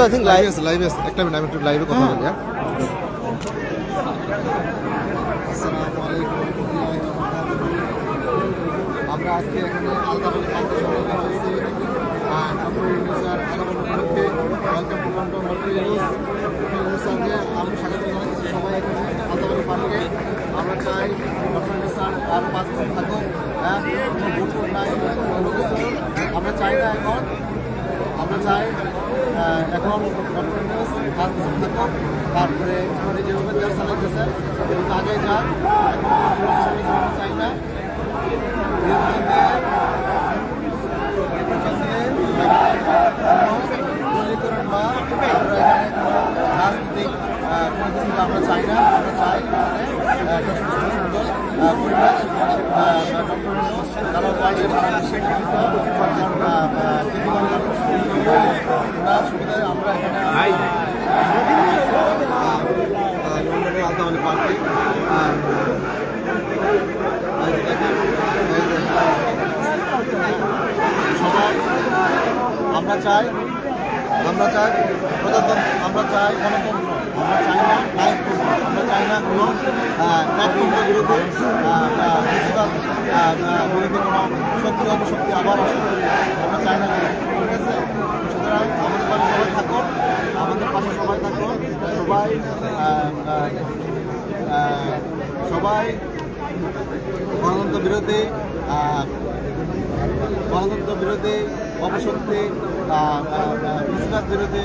I think live is একটা minute আমি একটু লাইভে কথা বলি। আসসালামু আলাইকুম। আমরা আজকে এখানে আলতাবাড়ি প্রান্ত সম্মেলনে হয়েছি। ডক্টর ইউনূস স্যার আগমনকে welcome to London. Doctor Yunus স্যারকে আমি স্বাগত জানাচ্ছি সবাই এখানে আলতাবাড়ি পার্কে। আমরা চাই ডক্টর ইউনূস স্যার আর 5 বছর থাকুক। কোনো ভোট নাই, কোনো কিছু আমরা চাই না। আমরা চাই এখন ডক্টর ইউনূস 5 বছর থাকুক, তারপরে উনি যেভাবে দেশ চালাইতেছে এবং আগে যান। এখন চাই না দলীয়করণ বা রাজনৈতিক কোনো কিছু আমরা চাই না। আমরা চাই একটা সুস্থ সুন্দর পরিবেশ। ডক্টর ইউনূস তারা ওয়ার্ল্ডের সুবিধায় আমরা এখানে লন্ডনের আলতাবাড়ি পার্কে সবাই আমরা চাই প্রজাতন্ত্র, আমরা চাই গণতন্ত্র, আমরা চাই না নায়কতন্ত্র, আমরা চাই না কোনো নায়কতন্ত্র বিরোধী বেশিরভাগ বিরোধী কোনো শক্তি অপশক্তি আবার আসতে আমরা চাই না। ঠিক আছে, সুতরাং আমাদের পাশে সবাই থাকুন, আমাদের পাশে সবাই থাকুন, সবাই গণতন্ত্র বিরোধী অপশক্তি, বিরোধী